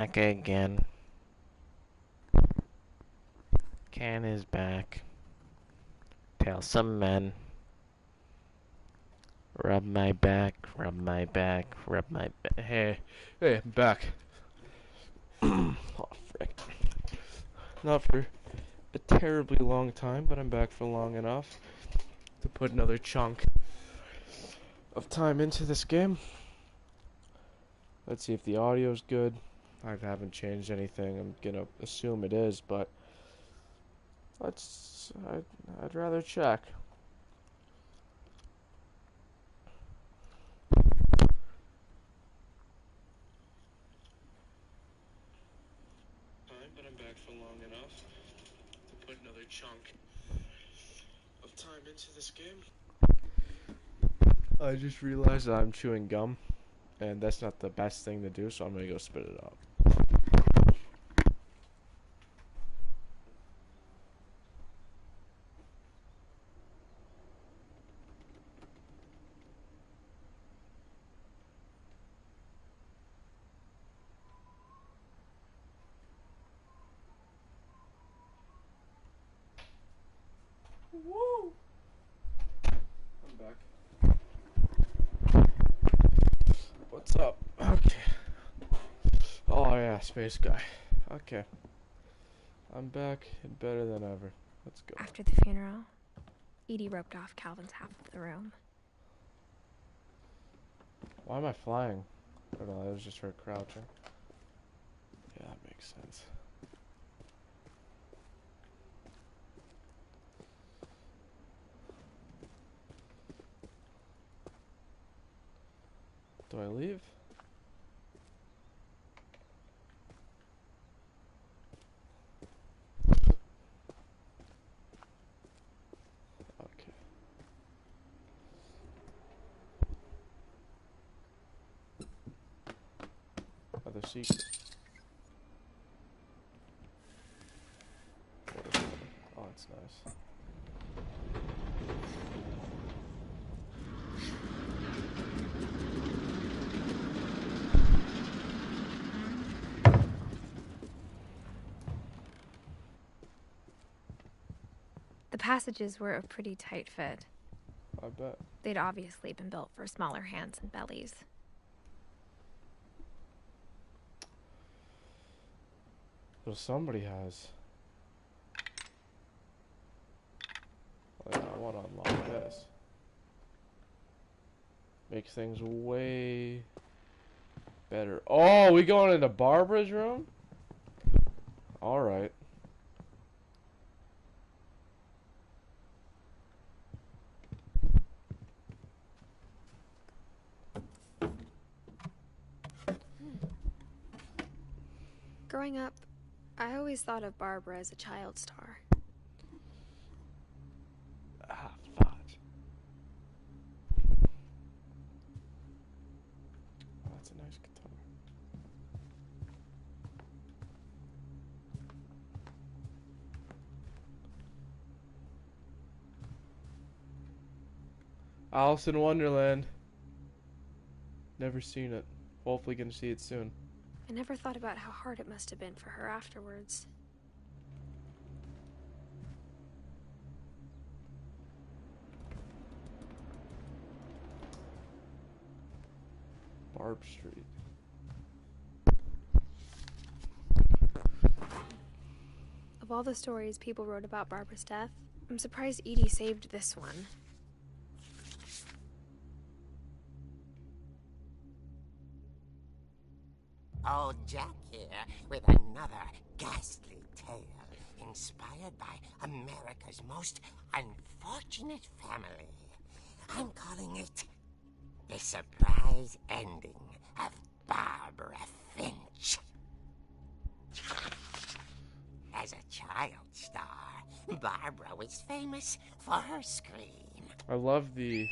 Back again. Can is back. Tell some men. Rub my back, rub my back, rub my back. Hey, I'm back. Oh, frick. Not for a terribly long time, but I'm back for long enough to put another chunk of time into this game. Let's see if the audio's good. I haven't changed anything. I'm gonna assume it is, but I'd rather check. But I'm back for long enough to put another chunk of time into this game. I just realized that I'm chewing gum, and that's not the best thing to do, so I'm gonna go spit it out. Woo! I'm back. What's up? Okay. Oh yeah, space guy. Okay. I'm back and better than ever. Let's go. After the funeral, Edie roped off Calvin's half of the room. Why am I flying? I don't know, that was just her crouching. Yeah, that makes sense. Do I leave? Okay. Other secret. What is it? Oh, it's nice. The passages were a pretty tight fit. I bet. They'd obviously been built for smaller hands and bellies. Well, somebody has. Oh, yeah, I want to unlock this. Makes things way better. Oh, we going into Barbara's room? Alright. Growing up, I always thought of Barbara as a child star. Ah, fudge. Oh, that's a nice guitar. Alice in Wonderland. Never seen it. Hopefully gonna see it soon. I never thought about how hard it must have been for her afterwards. Barb Street. Of all the stories people wrote about Barbara's death, I'm surprised Edie saved this one. Old Jack here with another ghastly tale inspired by America's most unfortunate family. I'm calling it The Surprise Ending of Barbara Finch. As a child star, Barbara was famous for her scream. I love the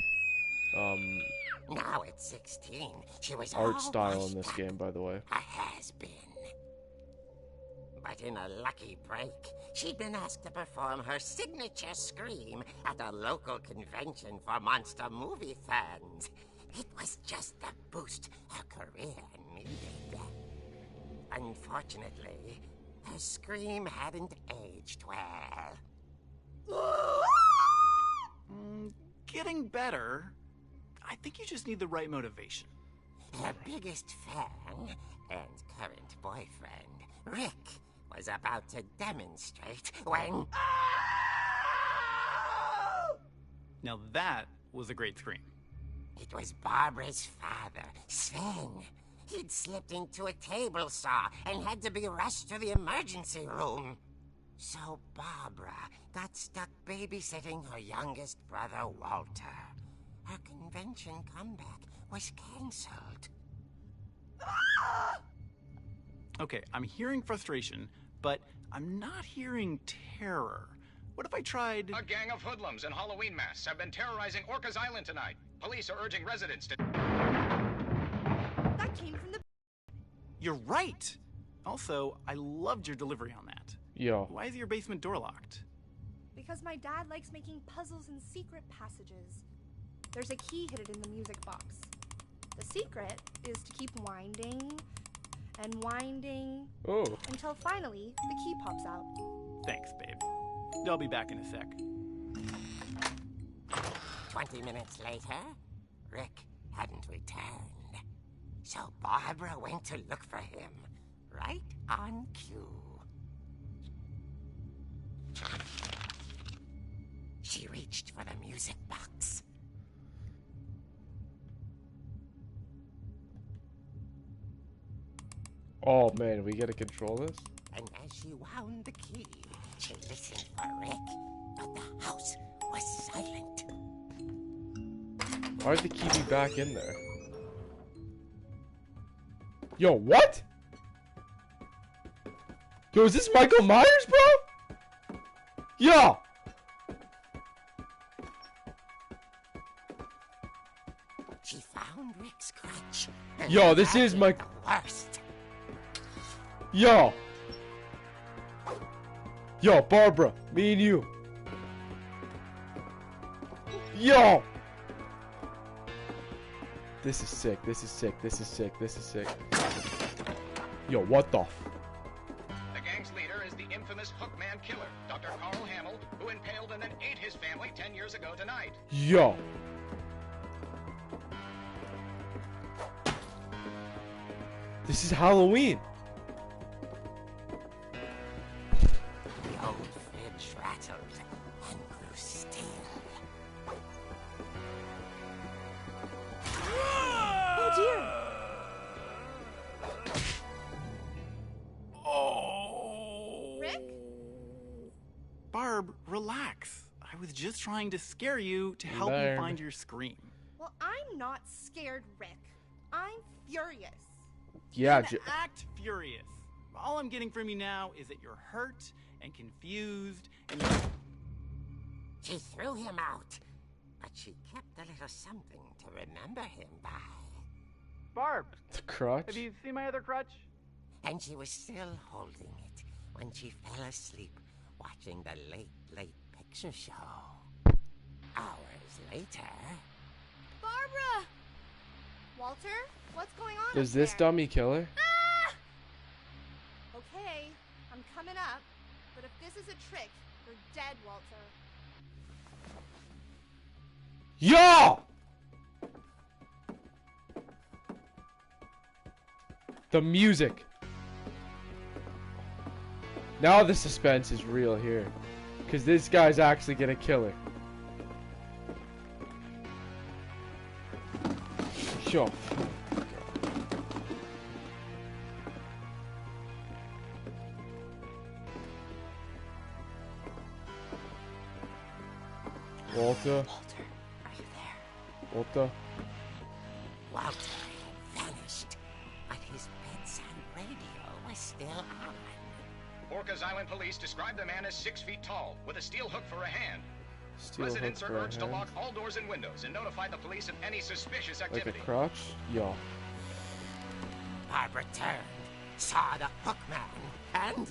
Now at 16, she was art style in almost this game, by the way. a has-been. But in a lucky break, she'd been asked to perform her signature scream at a local convention for monster movie fans. It was just the boost her career needed. Unfortunately, her scream hadn't aged well. Getting better. I think you just need the right motivation. Her biggest fan and current boyfriend, Rick, was about to demonstrate when... Now that was a great scream. It was Barbara's father, Sven. He'd slipped into a table saw and had to be rushed to the emergency room. So Barbara got stuck babysitting her youngest brother, Walter. Her convention comeback was cancelled. Okay, I'm hearing frustration, but I'm not hearing terror. What if I tried... A gang of hoodlums in Halloween masks have been terrorizing Orcas Island tonight. Police are urging residents to... That came from the... You're right! Also, I loved your delivery on that. Yo. Why is your basement door locked? Because my dad likes making puzzles and secret passages. There's a key hidden in the music box. The secret is to keep winding and winding until finally the key pops out. Thanks, babe. I'll be back in a sec. 20 minutes later, Rick hadn't returned. So Barbara went to look for him, right on cue. She reached for the music box. Oh man, we gotta control this? And as she wound the key, she listened for Rick, but the house was silent. Why'd the key be back in there? Yo, what? Yo, is this Michael Myers, bro? Yo! She found Rick's crutch. Yo, this is my... worst. Yo! Yo, Barbara, me and you. Yo! This is sick, this is sick, this is sick, this is sick. Yo, what the f... The gang's leader is the infamous Hookman killer, Dr. Carl Hamill, who impaled and then ate his family 10 years ago tonight. Yo! This is Halloween! The old fridge rattled and grew still. Oh dear! Oh! Rick? Barb, relax. I was just trying to scare you to help you Barb. find your scream. Well, I'm not scared, Rick. I'm furious. Yeah, Then act furious. All I'm getting from you now is that you're hurt and confused and you're... She threw him out, but she kept a little something to remember him by. Barb, the crutch? have you seen my other crutch? And she was still holding it when she fell asleep watching the late picture show. Hours later... Barbara! Walter, what's going on Is up this there? dummy killer? Ah! Okay, I'm coming up, but if this is a trick, you're dead, Walter. Yo! The music. Now the suspense is real here. Because this guy's actually gonna kill her. Sure. Walter. Walter, are you there? Walter. Walter had vanished, but his bedside radio was still on. Orcas Island police describe the man as 6 feet tall, with a steel hook for a hand. Steel Residents hook are for a urged to hand. lock all doors and windows and notify the police of any suspicious Like a activity. crotch? Yo. Barbara turned, saw the hookman, and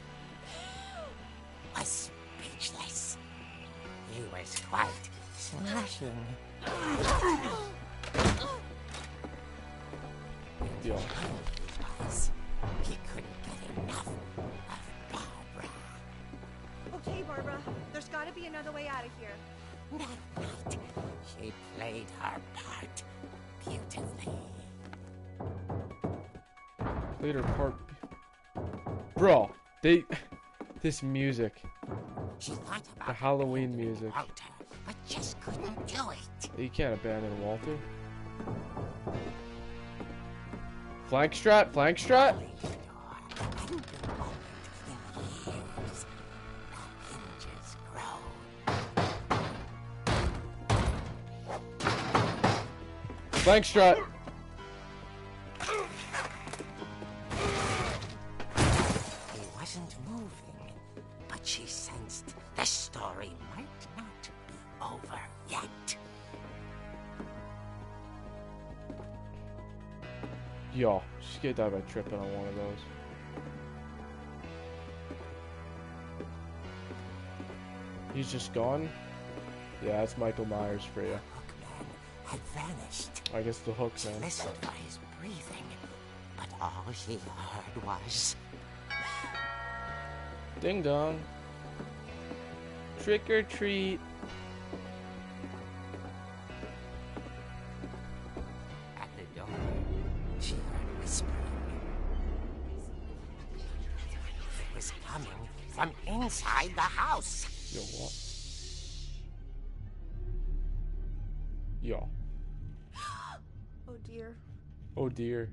was speechless. He was quite smashing. Yo. Was. He couldn't get another way out of here. That night, she played her part beautifully. Played her part. Bro, this music. She thought about The Halloween abandoning music. Walter, but just couldn't do it. You can't abandon Walter. Flank strat, flank strat. Only the door, and the moment in years, the hinges grow. Flank strat. He wasn't moving, but she sensed the story might not be over yet. Yo, she get died by tripping on one of those. He's just gone? Yeah, that's Michael Myers for you. Hookman had vanished. I guess the hook's She in. listened for his breathing, but all she heard was... Ding dong. Trick or treat. At the door, she heard whispering. It was coming from inside the house. Yo, what? Yo. Oh dear. Oh dear.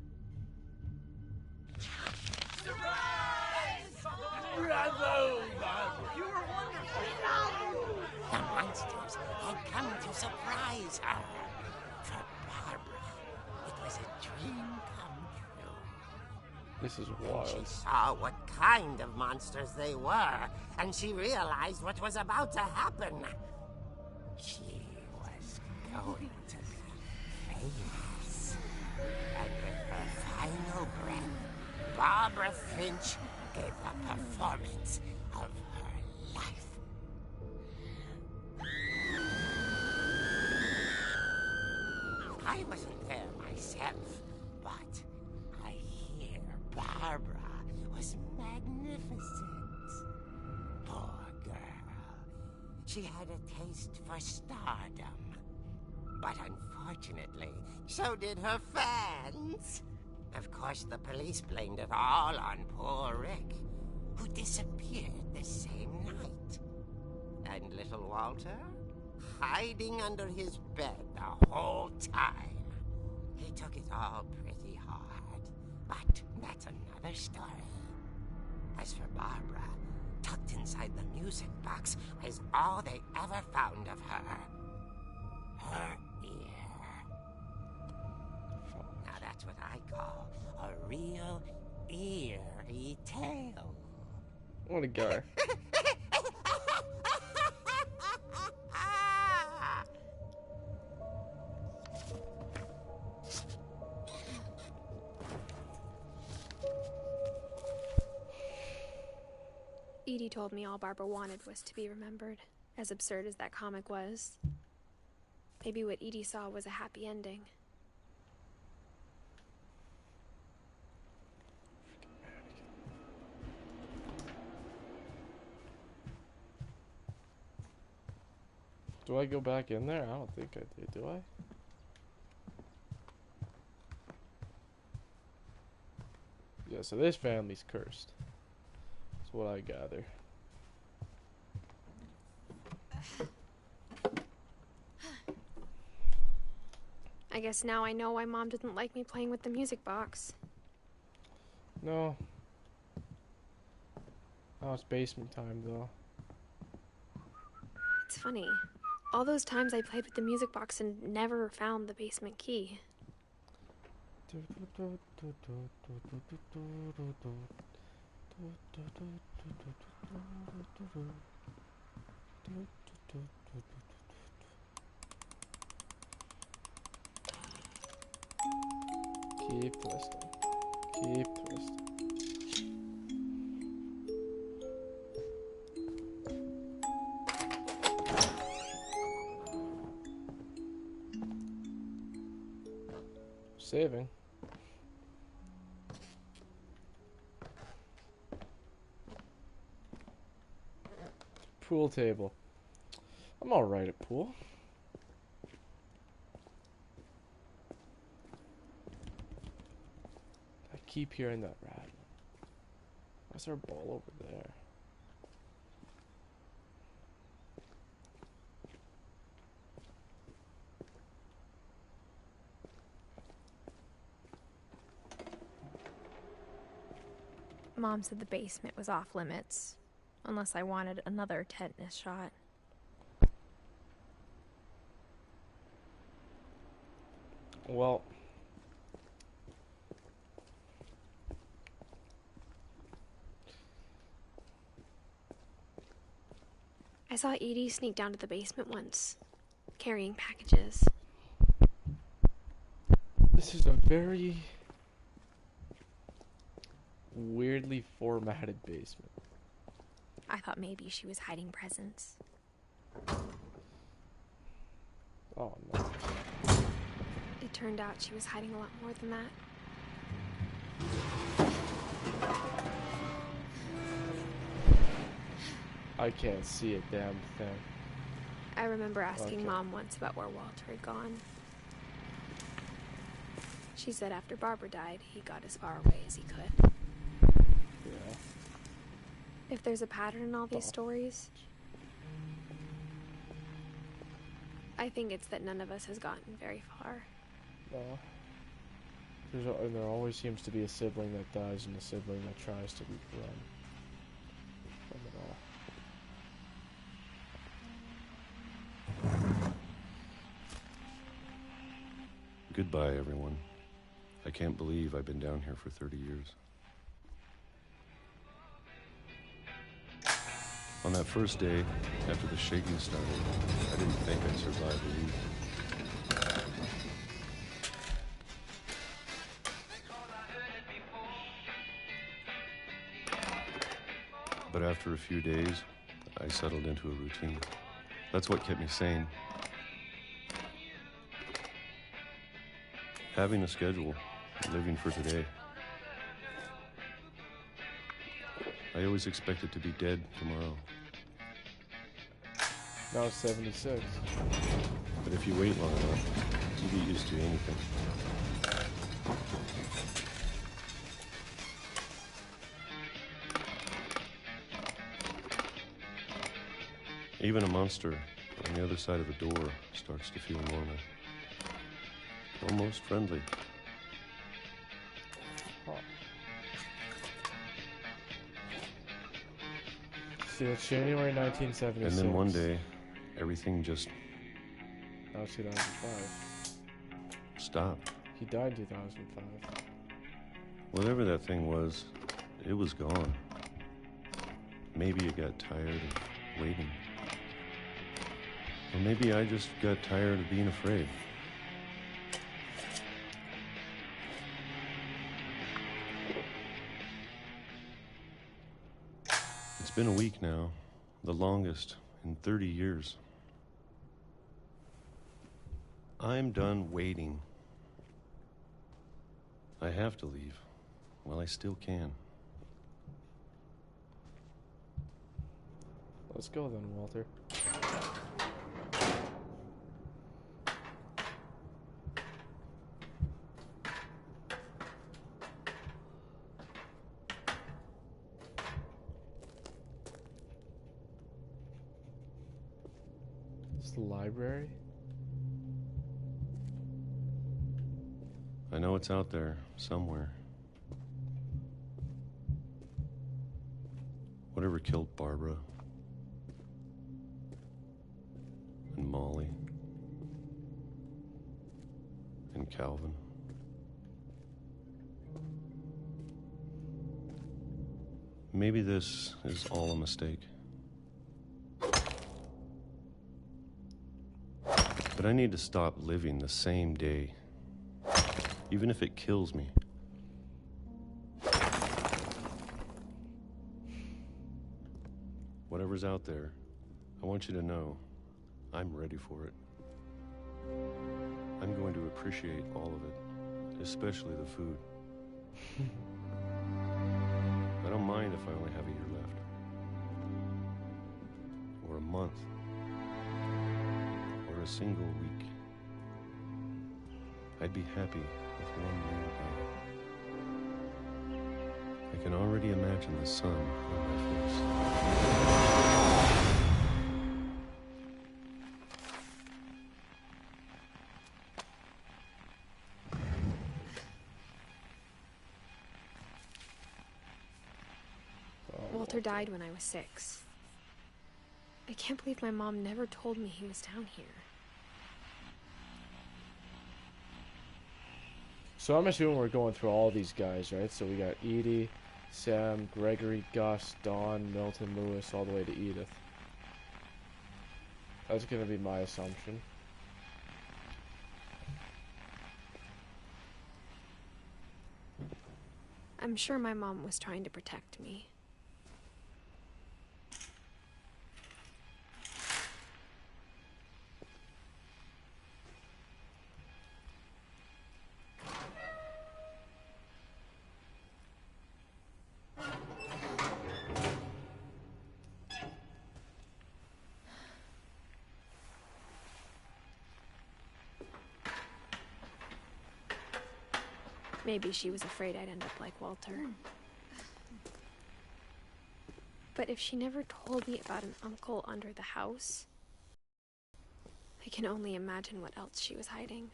The monsters had come to surprise her. For Barbara, it was a dream come true. This is She wild. saw what kind of monsters they were, and she realized what was about to happen. She was going to be famous. And with her final breath, Barbara Finch gave the performance of her life. I wasn't there myself, but I hear Barbara was magnificent. Poor girl. She had a taste for stardom. But unfortunately, so did her fans. Of course, the police blamed it all on poor Rick, who disappeared the same night. And little Walter? Hiding under his bed the whole time. He took it all pretty hard, but that's another story. As for Barbara, tucked inside the music box was all they ever found of her. Her ear. Now that's what I call a real eerie tale. What a guy. Edie told me all Barbara wanted was to be remembered, as absurd as that comic was. Maybe what Edie saw was a happy ending. Do I go back in there? I don't think I did, do I? Yeah, so this family's cursed. That's what I gather. I guess now I know why Mom didn't like me playing with the music box. No. Oh, it's basement time, though. It's funny. All those times I played with the music box and never found the basement key. Keep twisting. Keep twisting. Saving. Pool table. I'm alright at pool. I keep hearing that rattling. Why's there a ball over there? Mom said the basement was off limits, unless I wanted another tetanus shot. Well, I saw Edie sneak down to the basement once, carrying packages. this is a very weirdly formatted basement. I thought maybe she was hiding presents. Oh no. It turned out she was hiding a lot more than that. I can't see a damn thing. I remember asking Okay. Mom once about where Walter had gone. She said after Barbara died, he got as far away as he could. Yeah. If there's a pattern in all these Oh. stories, I think it's that none of us has gotten very far. No. And there always seems to be a sibling that dies and a sibling that tries to run from it all. Goodbye, everyone. I can't believe I've been down here for 30 years. On that first day, after the shaking started, I didn't think I'd survive a week. But after a few days, I settled into a routine. That's what kept me sane. Having a schedule, living for today. I always expected to be dead tomorrow. Now it's 76. But if you wait long enough, you get used to anything. Even a monster on the other side of a door starts to feel normal. Almost friendly. Huh. See, that's January 1976. And then one day, everything just That was 2005. stopped. He died in 2005. Whatever that thing was, it was gone. Maybe it got tired of waiting. Or maybe I just got tired of being afraid. It's been a week now, the longest in 30 years. I'm done waiting. I have to leave. Well, I still can. Let's go then, Walter. It's the library? I know it's out there, somewhere. Whatever killed Barbara and Molly and Calvin. Maybe this is all a mistake. But I need to stop living the same day, even if it kills me. Whatever's out there, I want you to know I'm ready for it. I'm going to appreciate all of it, especially the food. I don't mind if I only have a year left. Or a month. a single week, I'd be happy with one new day. I can already imagine the sun on my face. Walter died when I was 6. I can't believe my mom never told me he was down here. So I'm assuming we're going through all these guys, right? So we got Edie, Sam, Gregory, Gus, Dawn, Milton, Lewis, all the way to Edith. That's gonna be my assumption. I'm sure my mom was trying to protect me. Maybe she was afraid I'd end up like Walter. But if she never told me about an uncle under the house, I can only imagine what else she was hiding.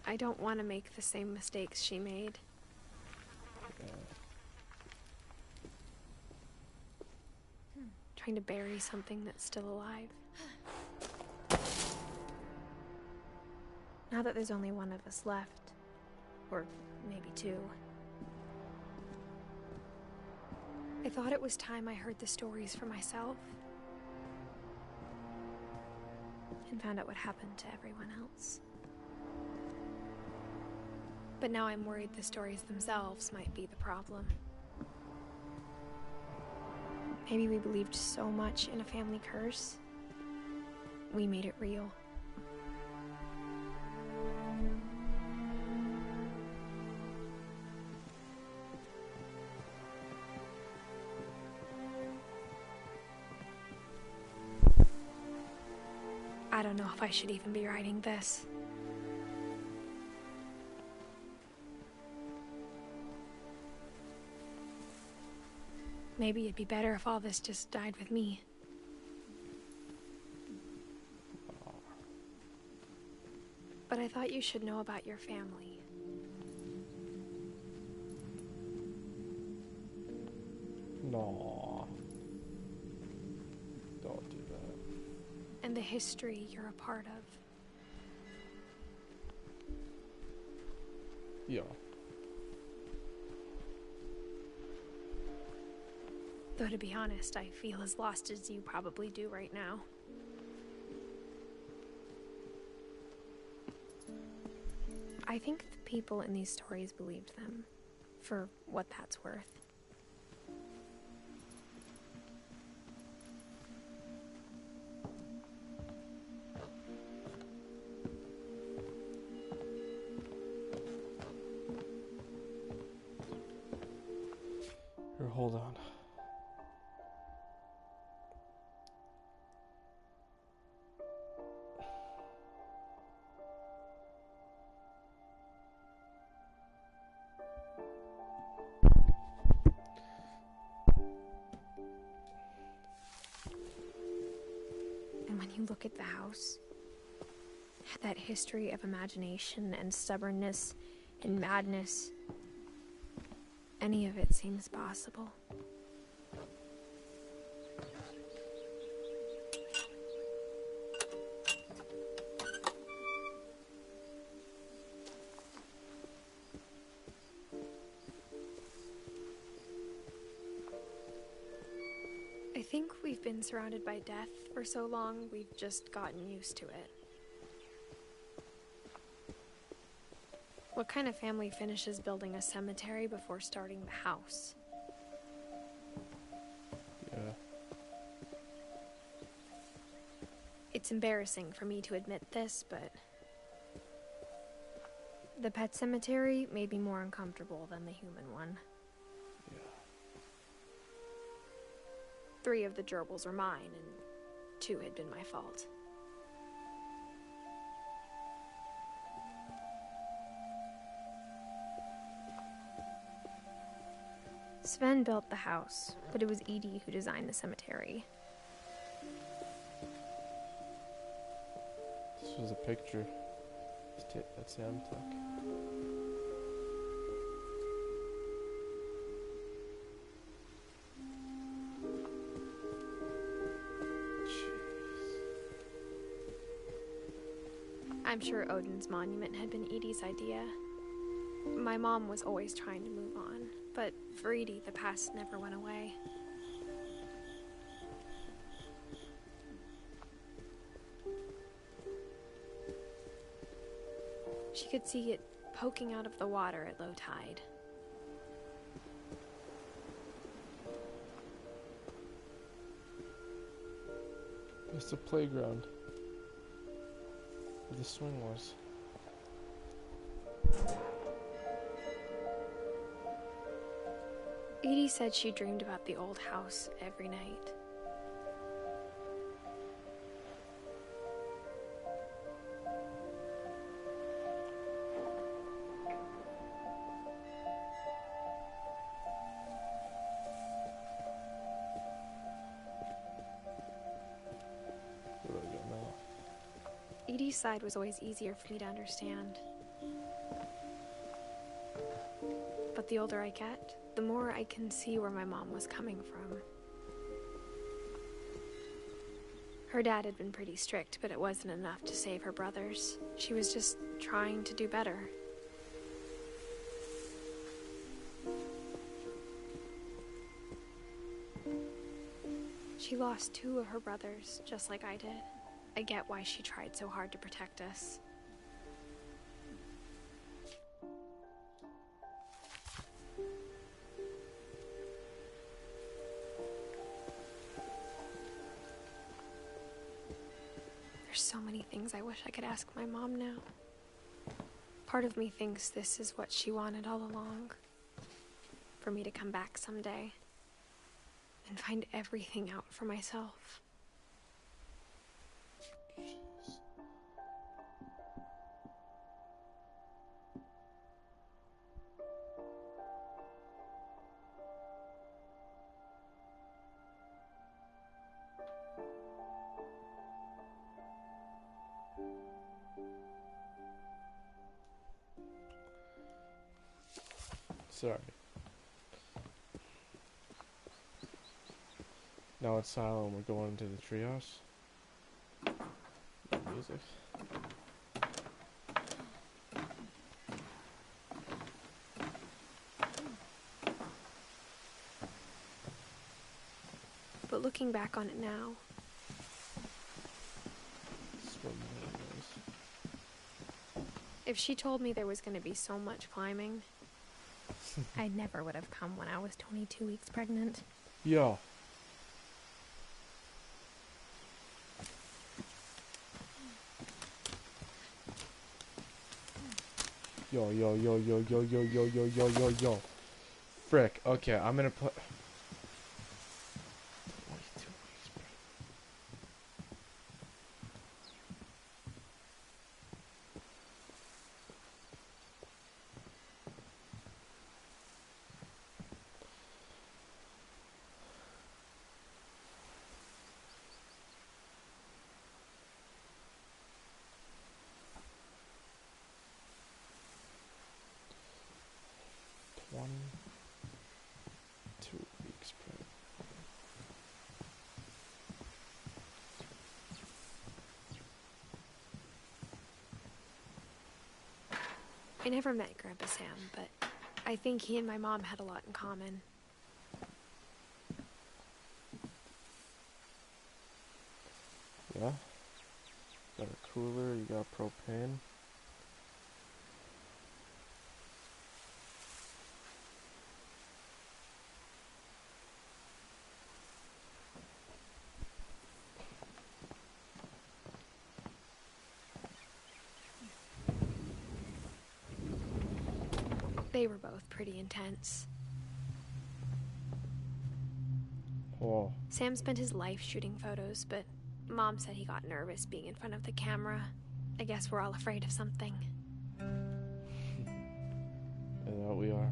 I don't want to make the same mistakes she made. Trying to bury something that's still alive. Now that there's only one of us left, or maybe 2, I thought it was time I heard the stories for myself and found out what happened to everyone else. But now I'm worried the stories themselves might be the problem. Maybe we believed so much in a family curse, we made it real. I don't know if I should even be writing this. Maybe it'd be better if all this just died with me. But I thought you should know about your family. No. Don't do that. And the history you're a part of. Yeah. Though to be honest, I feel as lost as you probably do right now. I think the people in these stories believed them, for what that's worth. Here, hold on. And when you look at the house, that history of imagination and stubbornness and madness, any of it seems possible. I think we've been surrounded by death for so long, we've just gotten used to it. What kind of family finishes building a cemetery before starting the house? Yeah. It's embarrassing for me to admit this, but the pet cemetery made me more uncomfortable than the human one. Yeah. 3 of the gerbils are mine, and too had been my fault. Sven built the house, but it was Edie who designed the cemetery. This was a picture that Sam took. I'm sure Odin's monument had been Edie's idea. My mom was always trying to move on, but for Edie, the past never went away. She could see it poking out of the water at low tide. It's the playground where the swing was. Edie said she dreamed about the old house every night. Where do I go now? Edie's side was always easier for me to understand. But the older I get, the more I can see where my mom was coming from. Her dad had been pretty strict, but it wasn't enough to save her brothers. She was just trying to do better. She lost 2 of her brothers, just like I did. I get why she tried so hard to protect us. There's so many things I wish I could ask my mom now. Part of me thinks this is what she wanted all along. For me to come back someday and find everything out for myself. Sorry. Now it's silent. We're going into the treehouse. No music. But looking back on it now, This is where mine is. if she told me there was going to be so much climbing, I never would have come when I was 22 weeks pregnant. Yo. Yo, yo, yo, yo, yo, yo, yo, yo, yo, yo, yo. Frick. Okay, I'm gonna put... 22 weeks, bro. Two weeks pregnant. I never met Grandpa Sam, but I think he and my mom had a lot in common. Yeah. Got a cooler, you got propane. They were both pretty intense. Whoa. Sam spent his life shooting photos, but Mom said he got nervous being in front of the camera. I guess we're all afraid of something. And that we are.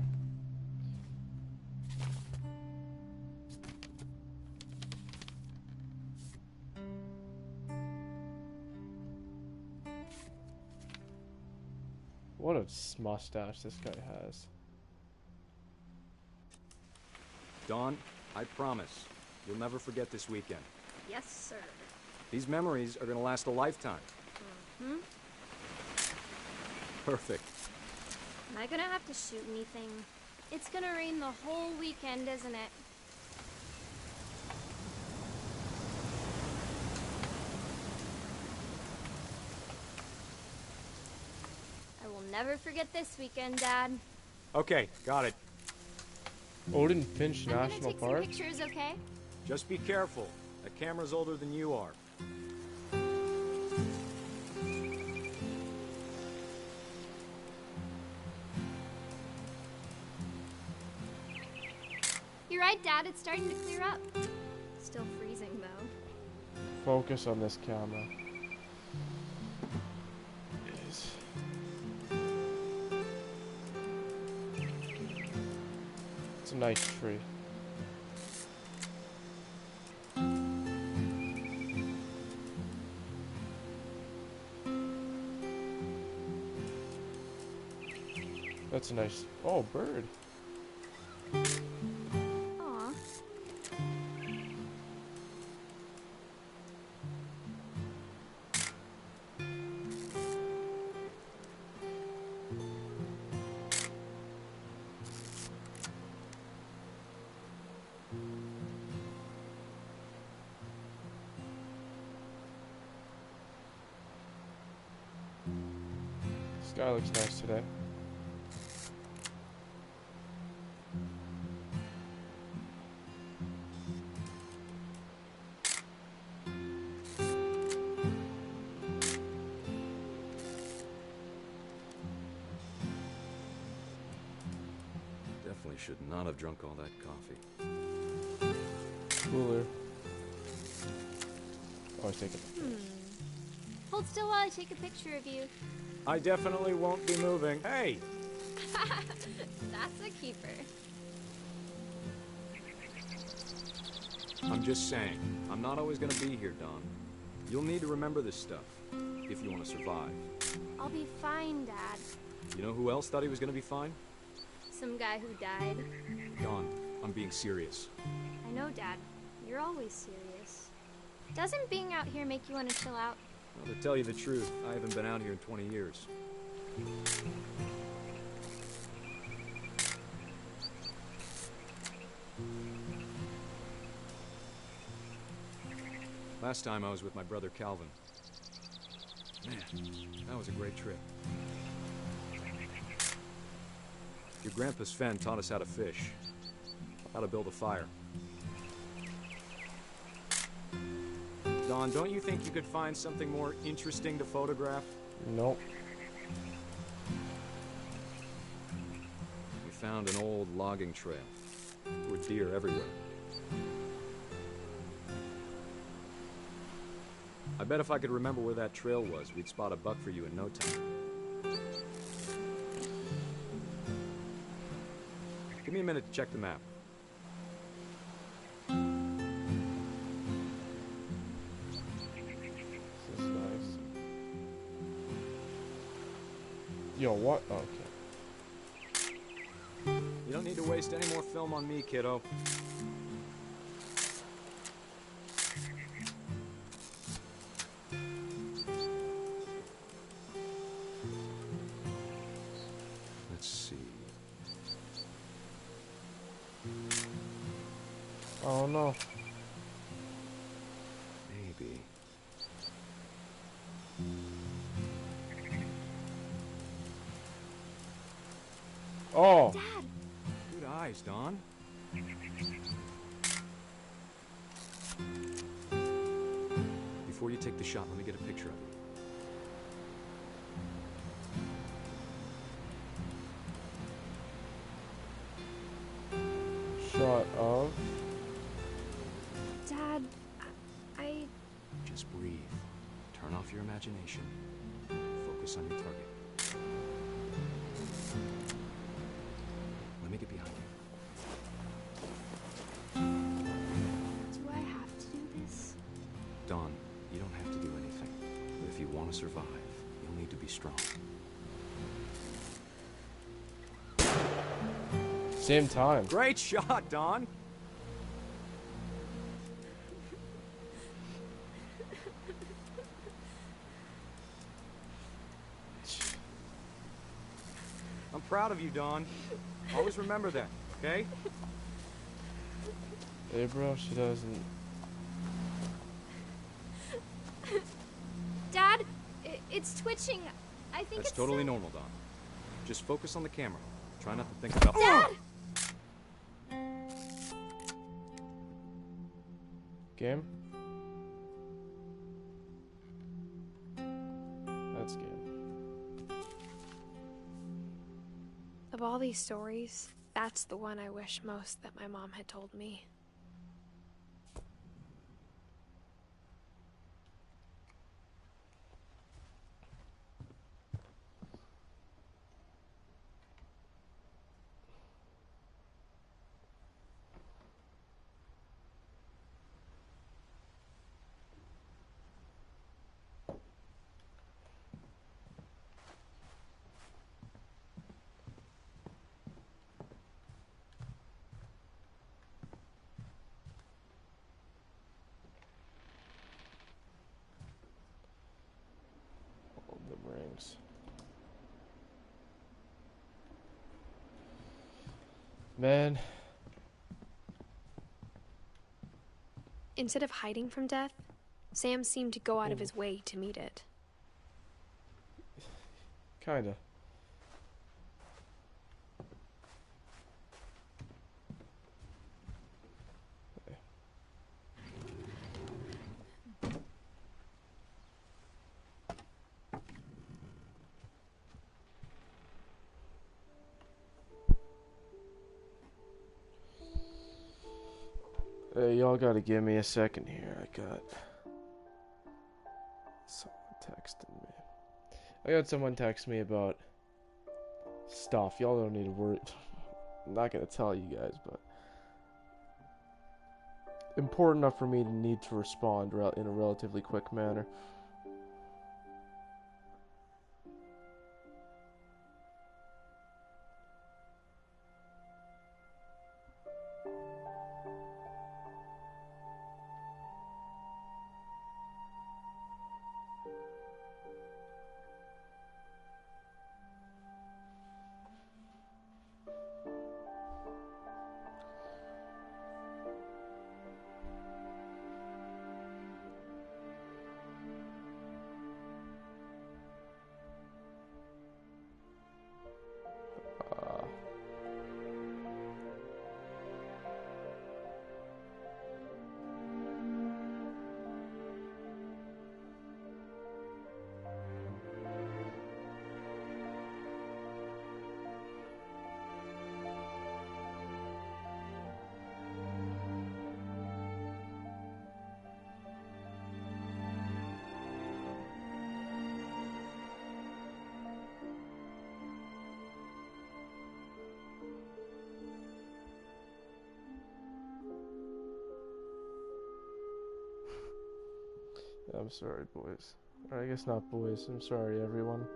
What a mustache this guy has. Dawn, I promise, you'll never forget this weekend. Yes, sir. These memories are gonna last a lifetime. Hmm? Perfect. Am I gonna have to shoot anything? It's gonna rain the whole weekend, isn't it? I will never forget this weekend, Dad. Okay, got it. Odin Finch I'm gonna National take Park? some pictures, okay? Just be careful. That camera's older than you are. You're right, Dad. It's starting to clear up. Still freezing, though. Focus on this camera. Yes. It's a nice tree. That's a nice... Oh, bird. Aw. Sky looks nice today. Definitely should not have drunk all that coffee. Cooler. Always take it. Hold still while I take a picture of you. I definitely won't be moving. Hey! That's a keeper. I'm just saying, I'm not always gonna be here, Dawn. You'll need to remember this stuff, if you want to survive. I'll be fine, Dad. You know who else thought he was gonna be fine? Some guy who died. Dawn, I'm being serious. I know, Dad. You're always serious. Doesn't being out here make you want to chill out? Well, to tell you the truth, I haven't been out here in 20 years. Last time I was with my brother Calvin. Man, that was a great trip. Your grandpa Sven taught us how to fish, how to build a fire. Dawn, don't you think you could find something more interesting to photograph? Nope. We found an old logging trail. There were deer everywhere. I bet if I could remember where that trail was, we'd spot a buck for you in no time. Give me a minute to check the map. This is nice. Yo, what? Okay. You don't need to waste any more film on me, kiddo. Let's see. Oh no. Maybe. Oh! Dad! Good eyes, Dawn. Before you take the shot, let me get a picture of you. Shot of... Dad, I... Just breathe. Turn off your imagination. Focus on your target. Let me get behind you. Do I have to do this? Dawn, you don't have to do anything. But if you want to survive, you'll need to be strong. Same time. Great shot, Dawn! I'm proud of you, Dawn. Always remember that, okay? Hey, bro, she doesn't. Dad, it's twitching. I think That's it's totally normal, Dawn. Just focus on the camera. Try not to think about... Dad! Game? That's game. Of all these stories, that's the one I wish most that my mom had told me. All the rings. Man. Instead of hiding from death, Sam seemed to go out of his way to meet it. Kinda. Hey, y'all gotta give me a second here. I got someone texting me. I got someone text me about stuff. Y'all don't need to worry. I'm not gonna tell you guys, but important enough for me to need to respond in a relatively quick manner. I'm sorry, boys. Or I guess not boys. I'm sorry, everyone.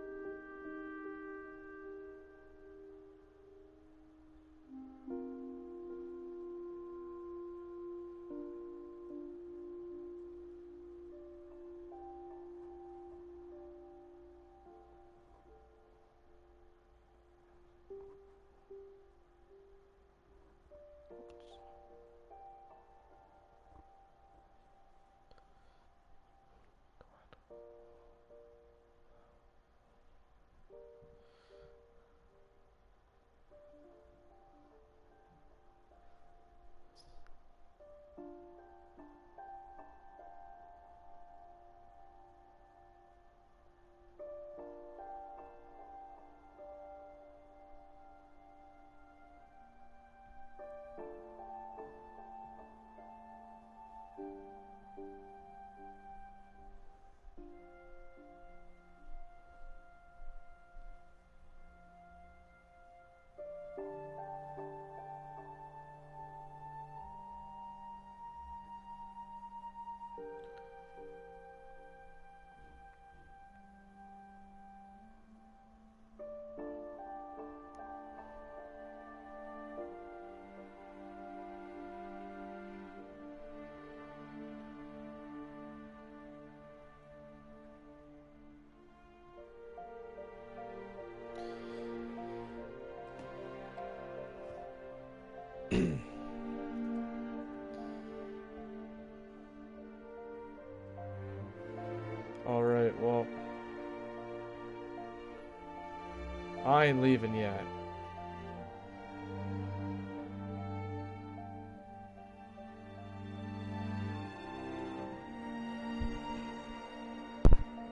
I ain't leaving yet.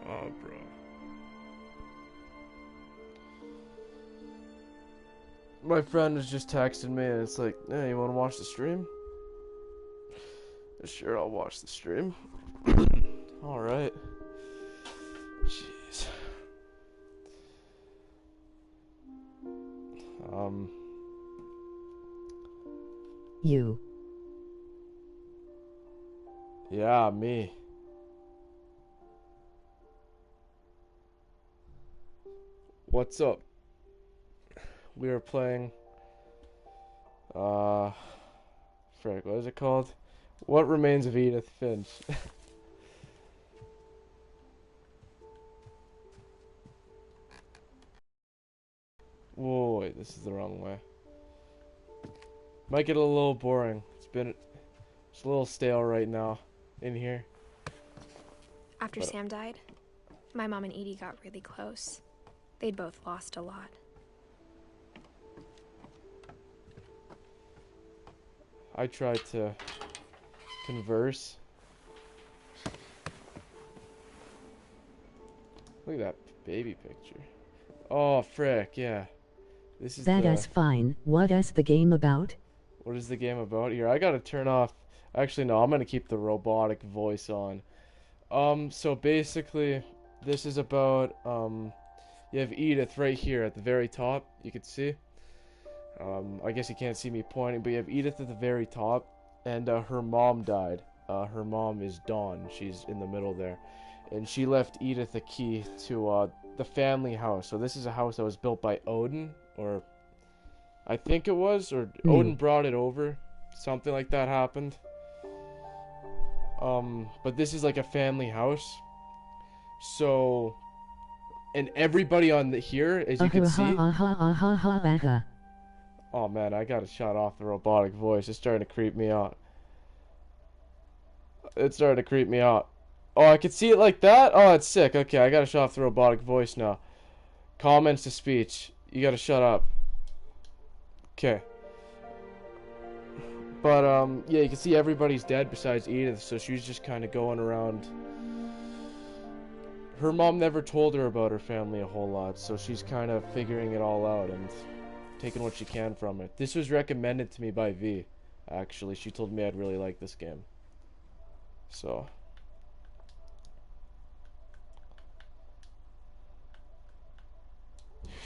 Oh, bro. My friend was just texting me and it's like, hey, you want to watch the stream? Sure, I'll watch the stream. Alright. Jeez. You. Yeah, me. What's up? We were playing, frick, what is it called? What Remains of Edith Finch? Whoa, wait, this is the wrong way. Might get a little boring. It's a little stale right now in here. After Sam died, my mom and Edie got really close. They'd both lost a lot. I tried to converse. Look at that baby picture. Oh, frick, yeah. This is That's fine. What is the game about? What is the game about? Here, I gotta turn off. Actually, no, I'm gonna keep the robotic voice on. So basically, this is about, you have Edith right here at the very top, you can see. I guess you can't see me pointing, but you have Edith at the very top, and her mom died. Her mom is Dawn. She's in the middle there. And she left Edith a key to the family house. So this is a house that was built by Odin, or I think it was, or Odin brought it over. Something like that happened. But this is like a family house. So, and everybody on here, as you can see. Oh man, I gotta shut off the robotic voice. It's starting to creep me out. It's starting to creep me out. Oh, I can see it like that? Oh, it's sick. Okay, I gotta shut off the robotic voice now. Comments to speech. You gotta shut up. Okay. But, yeah, you can see everybody's dead besides Edith, so she's just kind of going around. Her mom never told her about her family a whole lot, so she's kind of figuring it all out and taking what she can from it. This was recommended to me by V, actually. She told me I'd really like this game. So.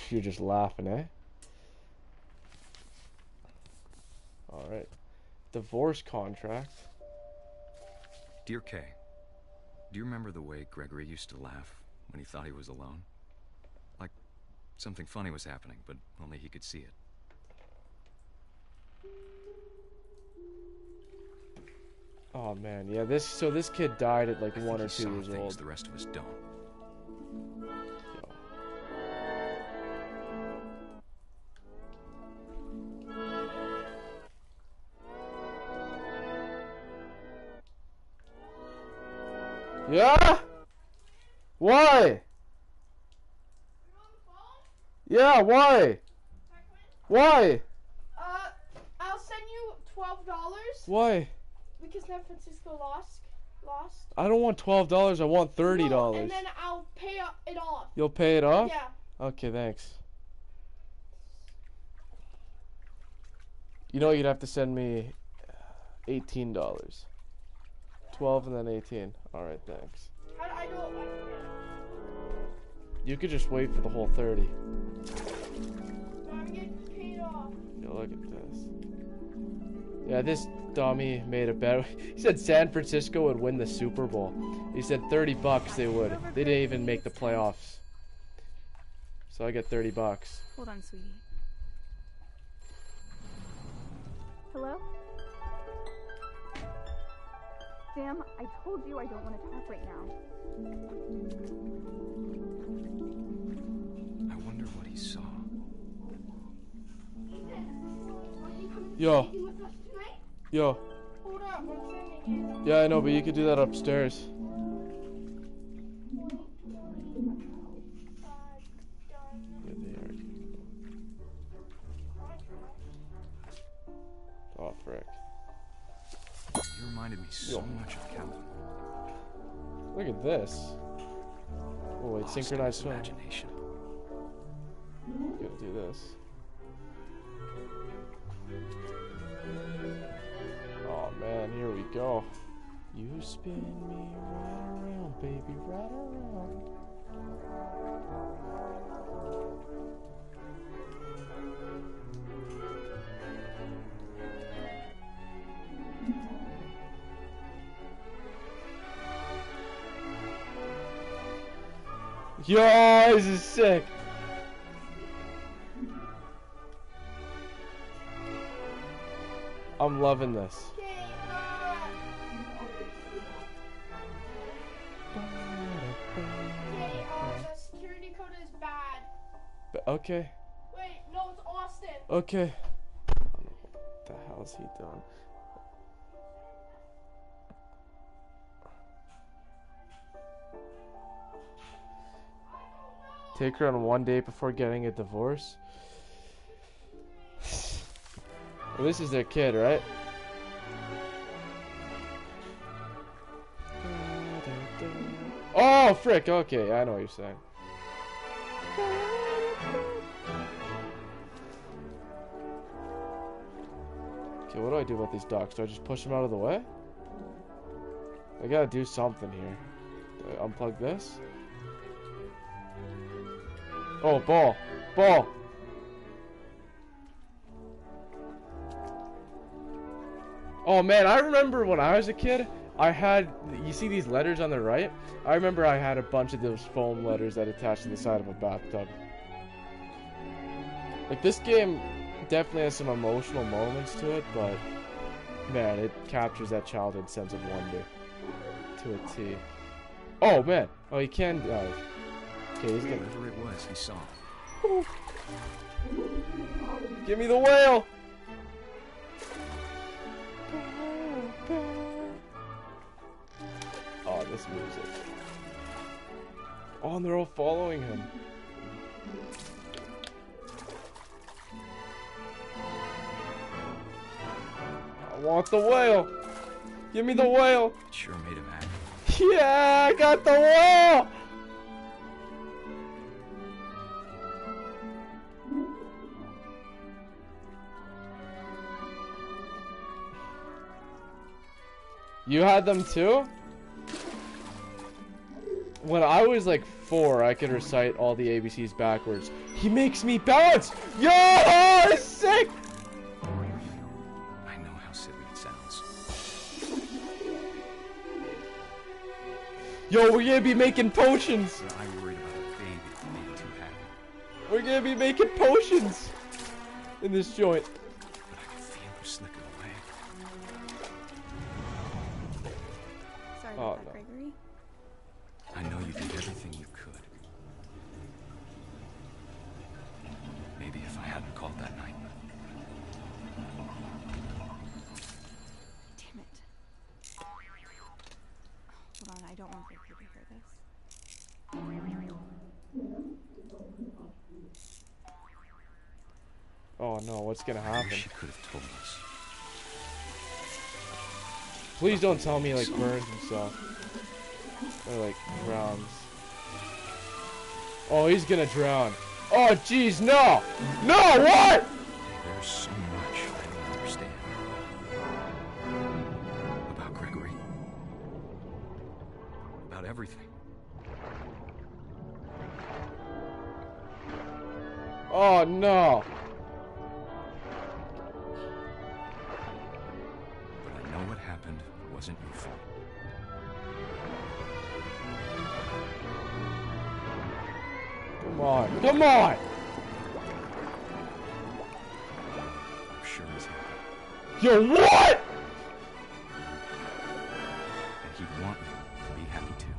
You're just laughing, eh? Alright. Divorce contract. Dear Kay, do you remember the way Gregory used to laugh when he thought he was alone? Like something funny was happening, but only he could see it. Oh man, yeah, this kid died at like I 1 or think he 2 saw years things old. the rest of us don't. Yeah? Why? Yeah, why? Why? I'll send you $12. Why? Because San Francisco lost. I don't want $12, I want $30. No, and then I'll pay it off. You'll pay it off? Yeah. Okay, thanks. You know you'd have to send me $18. 12 and then 18. Alright, thanks. I don't like it. You could just wait for the whole 30. I'm getting paid off. Yeah, look at this. Yeah, this dummy made a bet. He said San Francisco would win the Super Bowl. He said $30 they would. They didn't even make the playoffs. So I get $30. Hold on, sweetie. Hello? Sam, I told you I don't want to talk right now. I wonder what he saw. Yo. Yo. Hold up, I'm sending it. Yeah, I know, but you could do that upstairs. reminded me so much of Calvin. Look at this. Oh wait, Lost synchronized in his swim. imagination. Gotta do this. Oh man, here we go. You spin me right around, baby, right around. Yo, this is sick. I'm loving this. The security code is bad. Okay. Wait, no, it's Austin. Okay. What the hell's he doing? Take her on one date before getting a divorce? Well, this is their kid, right? Oh, frick. Okay, I know what you're saying. Okay, what do I do about these ducks? Do I just push them out of the way? I gotta do something here. Do I unplug this? Oh, ball. Ball. Oh man, I remember when I was a kid, I had, you see these letters on the right? I remember I had a bunch of those foam letters that attached to the side of a bathtub. Like, this game definitely has some emotional moments to it, but man, it captures that childhood sense of wonder to a T. Oh man, oh he can, okay, he's gonna... Whatever it was, he saw. Give me the whale! Oh, this music. Oh, and they're all following him. I want the whale! Give me the whale! It sure made him angry. Yeah, I got the whale! You had them too? When I was like 4, I could recite all the ABCs backwards. He makes me bounce! Yo! It's sick! I know how silly it sounds. Yo, we're gonna be making potions! But I worried about a baby being too happy. We're gonna be making potions! In this joint. But I could feel her slipping away. Sorry Oh, about that, no. Gregory. I know you did everything you could. Maybe if I hadn't called that night. Damn it. Hold on, I don't want Gregory to hear this. Oh no, what's gonna I happen? wish she could have told us. Please don't tell me he like burns himself. Or like drowns. Oh, he's gonna drown. Oh jeez, no! No, what? There's so much I don't understand. About Gregory. About everything. Oh no. But I know what happened wasn't your fault. Come on, come on! I'm sure he's happy. Yo, what? And he'd want me to be happy too.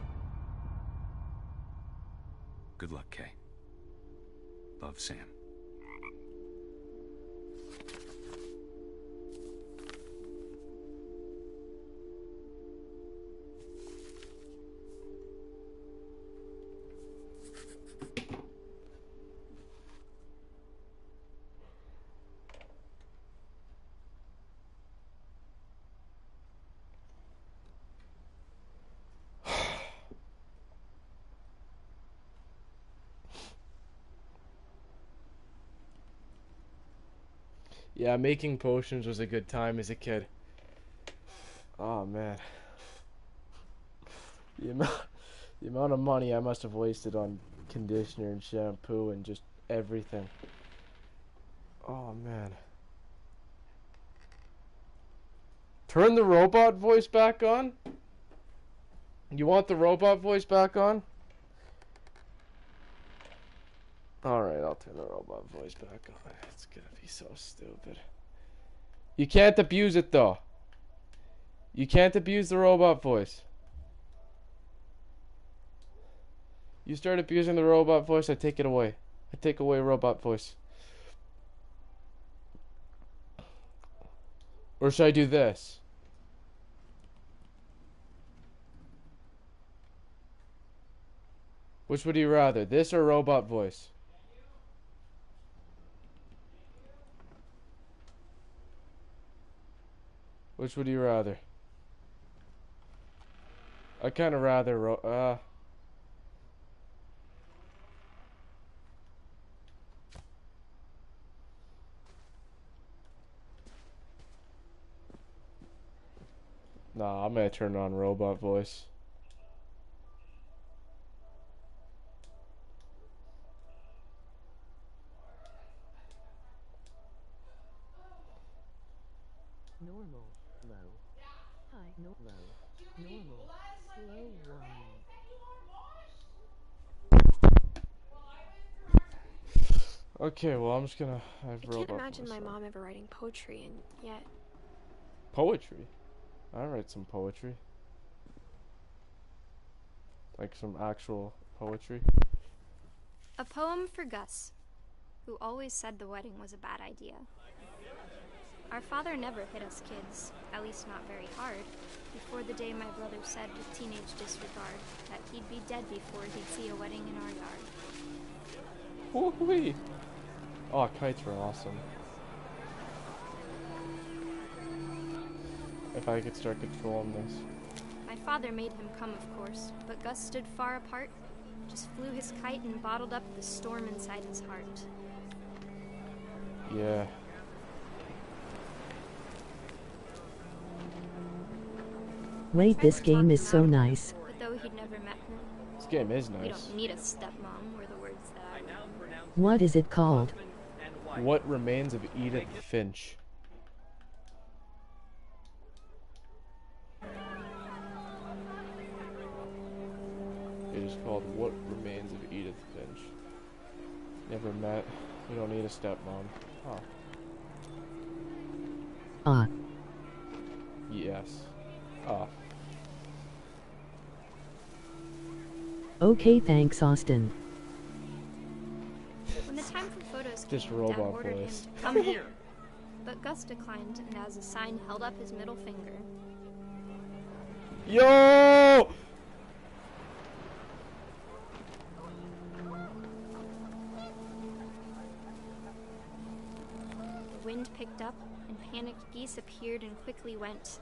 Good luck, Kay. Love, Sam. Yeah, making potions was a good time as a kid. Oh man. The amount of money I must have wasted on conditioner and shampoo and just everything. Oh man. Turn the robot voice back on? You want the robot voice back on? Alright, I'll turn the robot voice back on. It's gonna be so stupid. You can't abuse it though. You can't abuse the robot voice. You start abusing the robot voice, I take it away. I take away robot voice. Or should I do this? Which would you rather, this or robot voice? Which would you rather? I kind of rather Nah, I'm gonna turn on robot voice. Normal, low, high, no, low, normal, slow one. Okay, well I'm just gonna have I robot can't imagine voice my on. mom ever writing poetry, and yet Poetry? I write some poetry. Like some actual poetry. A poem for Gus, who always said the wedding was a bad idea. Our father never hit us kids, at least not very hard, before the day my brother said with teenage disregard that he'd be dead before he'd see a wedding in our yard. Woo-wee! Oh, kites are awesome. If I could start controlling this. My father made him come, of course, but Gus stood far apart, just flew his kite and bottled up the storm inside his heart. Yeah. Wait, this game is so nice. But though he'd never met her, This game is we nice. don't need a stepmom, were the words that I wrote. What is it called? What Remains of Edith Finch? It is called What Remains of Edith Finch. Never met. We don't need a stepmom. Huh. Yes. Okay, thanks, Austin. When the time for photos Just came, Dad robot ordered him voice. to come here. But Gus declined, and as a sign held up his middle finger. Yo! The wind picked up, and panicked geese appeared and quickly went.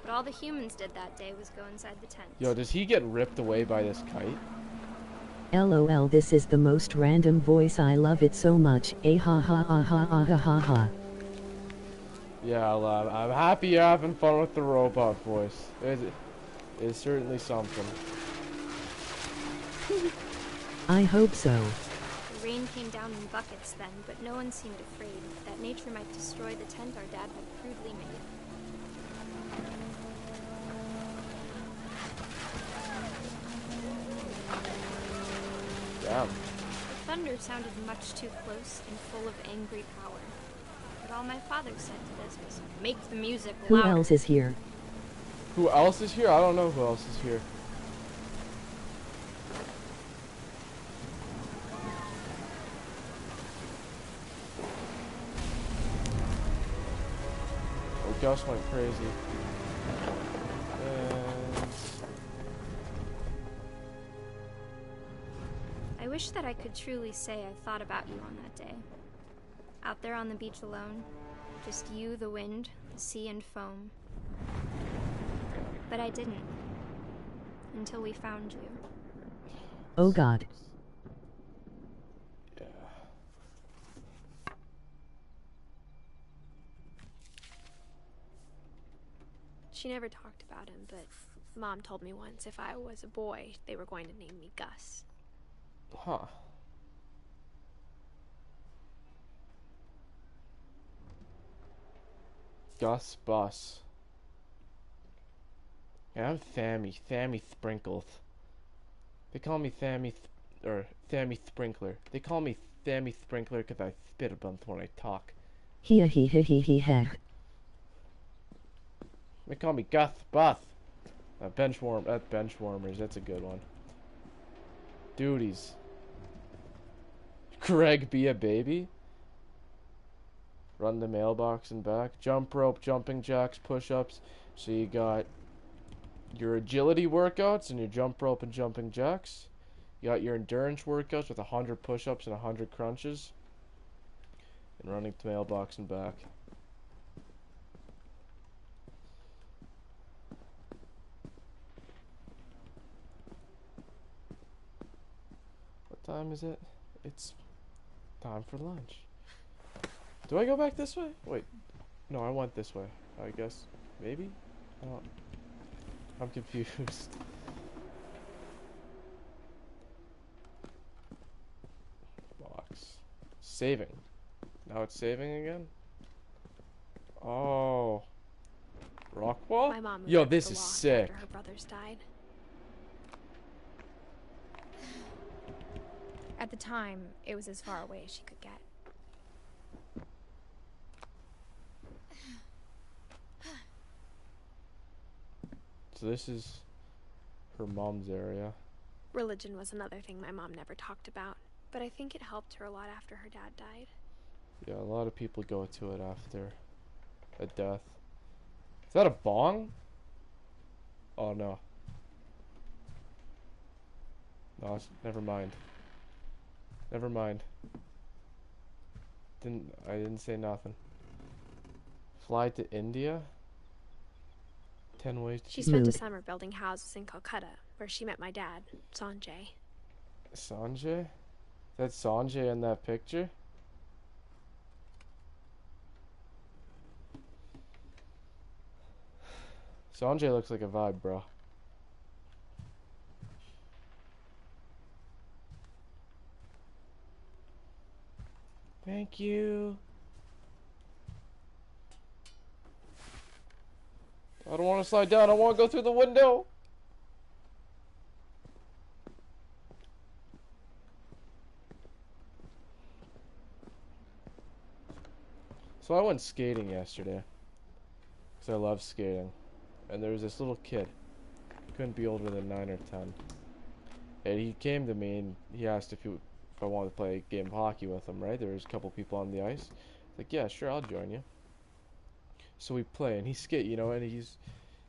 But all the humans did that day was go inside the tent. Yo, does he get ripped away by this kite? LOL, this is the most random voice. I love it so much. Ha ha ha ha ha ha ha ha. Yeah, lad. I'm happy you're having fun with the robot voice. It's certainly something. I hope so. The rain came down in buckets then, but no one seemed afraid that nature might destroy the tent our dad had crudely made. Damn. The thunder sounded much too close and full of angry power. But all my father said to this was, make the music Who louder. else is here? Who else is here? I don't know who else is here. Oh, Gus went crazy. And... I wish that I could truly say I thought about you on that day. Out there on the beach alone, just you, the wind, the sea and foam. But I didn't. Until we found you. Oh God. Yeah. She never talked about him, but Mom told me once if I was a boy, they were going to name me Gus. Huh. Gus Bus. Yeah, I'm Thammy Sprinkles. They call me Thammy Sprinkler. They call me Thammy Sprinkler because I spit a bunch when I talk. He. They call me Gus Bus. Benchwarmers, that's a good one. Duties. Greg be a baby. Run the mailbox and back. Jump rope, jumping jacks, push-ups. So you got your agility workouts and your jump rope and jumping jacks. You got your endurance workouts with 100 push-ups and 100 crunches. And running the mailbox and back. What time is it? It's time for lunch. Do I go back this way? Wait. No, I went this way. I guess. Maybe? Oh. I'm confused. Box. Saving. Now it's saving again? Oh. Rockwall? My mom moved Yo, to this the is loft sick. after her brothers died. At the time, it was as far away as she could get. So this is her mom's area. Religion was another thing my mom never talked about, but I think it helped her a lot after her dad died. Yeah, a lot of people go to it after a death. Is that a bong? Oh no. No, never mind. Never mind. I didn't say nothing. Fly to India? 10 ways to She spent a summer building houses in Calcutta, where she met my dad, Sanjay. Sanjay? Is that Sanjay in that picture? Sanjay looks like a vibe, bro. Thank you. I don't want to slide down. I want to go through the window. So I went skating yesterday. Because I love skating. And there was this little kid. Couldn't be older than 9 or 10. And he came to me and he asked if I wanted to play a game of hockey with him, right? There was a couple people on the ice. Like, yeah, sure, I'll join you. So we play, and he's and he's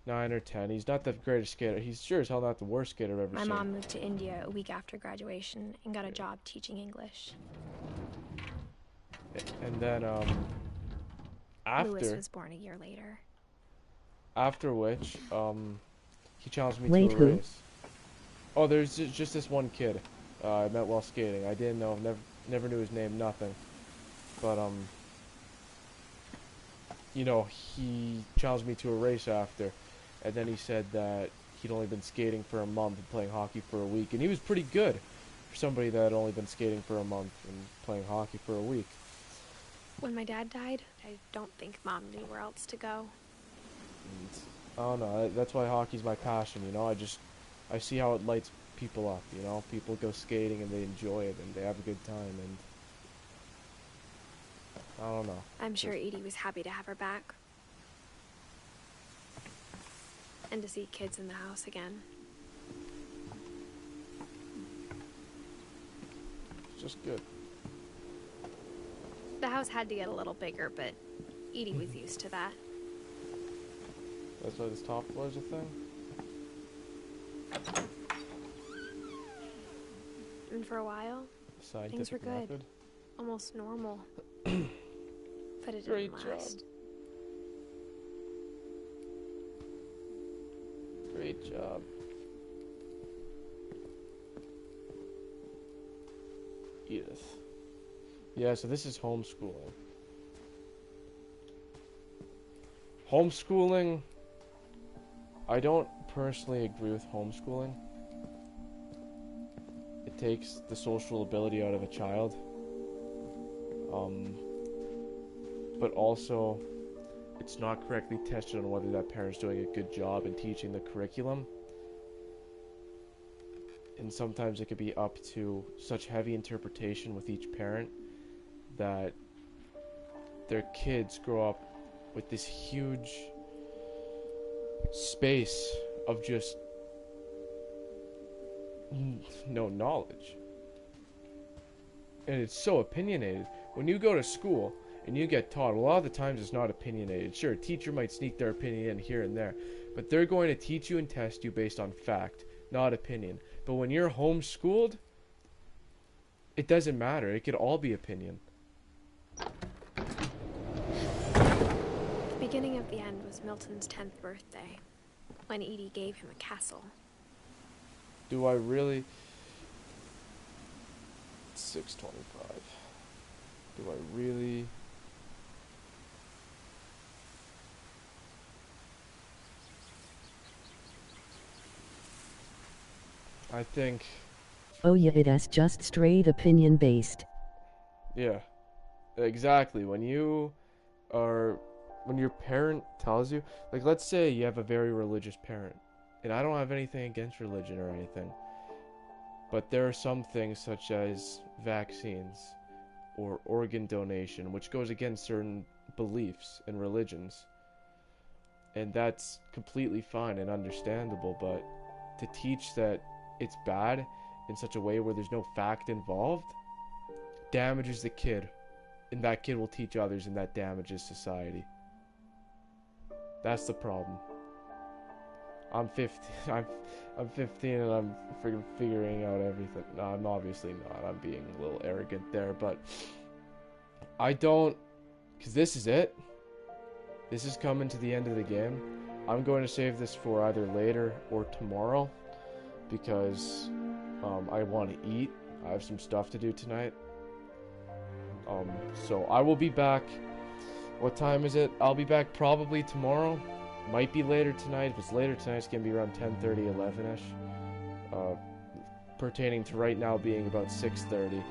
9 or 10. He's not the greatest skater. He's sure as hell not the worst skater I've ever My seen. mom moved to India a week after graduation and got a job teaching English. And then, Lewis was born a year later. After which, he challenged me Wait, to a who? race. Oh, there's just this one kid I met while skating. I didn't know, never knew his name, nothing. But, he challenged me to a race after. And then he said that he'd only been skating for a month and playing hockey for a week. And he was pretty good for somebody that had only been skating for a month and playing hockey for a week. When my dad died, I don't think Mom knew where else to go. And, I don't know, that's why hockey's my passion, I see how it lights people up, People go skating and they enjoy it and they have a good time, and I don't know. I'm sure Edie was happy to have her back. And to see kids in the house again. It's just good. The house had to get a little bigger, but Edie was used to that. That's why this top floor is a thing? And for a while, things were Scientific good. method. Almost normal. But it Great didn't job. last. Great job. Edith. Yeah, so this is homeschooling. Homeschooling I don't personally agree with homeschooling. It takes the social ability out of a child. But also, it's not correctly tested on whether that parent's doing a good job in teaching the curriculum. And sometimes it could be up to such heavy interpretation with each parent that their kids grow up with this huge space of just no knowledge. And it's so opinionated. When you go to school and you get taught, a lot of the times it's not opinionated. Sure, a teacher might sneak their opinion in here and there, but they're going to teach you and test you based on fact, not opinion. But when you're homeschooled, it doesn't matter. It could all be opinion. The beginning of the end was Milton's 10th birthday, when Edie gave him a castle. Do I really? 6:25. Do I really? I think. Oh yeah, it's just straight opinion based. Yeah, exactly. When your parent tells you, like, let's say you have a very religious parent, and I don't have anything against religion or anything, but there are some things such as vaccines or organ donation, which goes against certain beliefs and religions, and that's completely fine and understandable, but to teach that it's bad in such a way where there's no fact involved damages the kid, and that kid will teach others, and that damages society. That's the problem. I'm 15. I'm 15 and I'm freaking figuring out everything. No, I'm obviously not. I'm being a little arrogant there, but I don't, because this is it. This is coming to the end of the game. I'm going to save this for either later or tomorrow because I want to eat. I have some stuff to do tonight. So I will be back. What time is it? I'll be back probably tomorrow. Might be later tonight. If it's later tonight, it's going to be around 10:30, 11-ish. Pertaining to right now being about 6:30.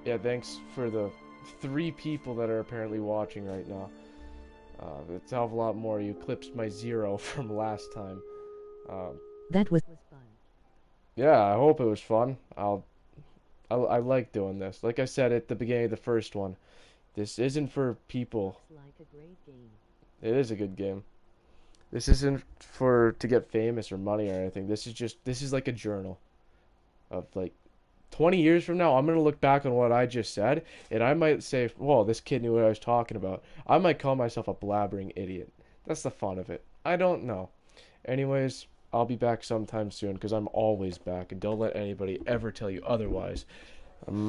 Yeah, thanks for the 3 people that are apparently watching right now. It's a hell of a lot more. You eclipsed my 0 from last time. That was fun. Yeah, I hope it was fun. I like doing this. Like I said at the beginning of the first one, this isn't for people. Looks like a great game. It is a good game. This isn't to get famous or money or anything. This is like a journal of like 20 years from now. I'm going to look back on what I just said, and I might say, whoa, this kid knew what I was talking about. I might call myself a blabbering idiot. That's the fun of it. I don't know. Anyways, I'll be back sometime soon because I'm always back, and don't let anybody ever tell you otherwise.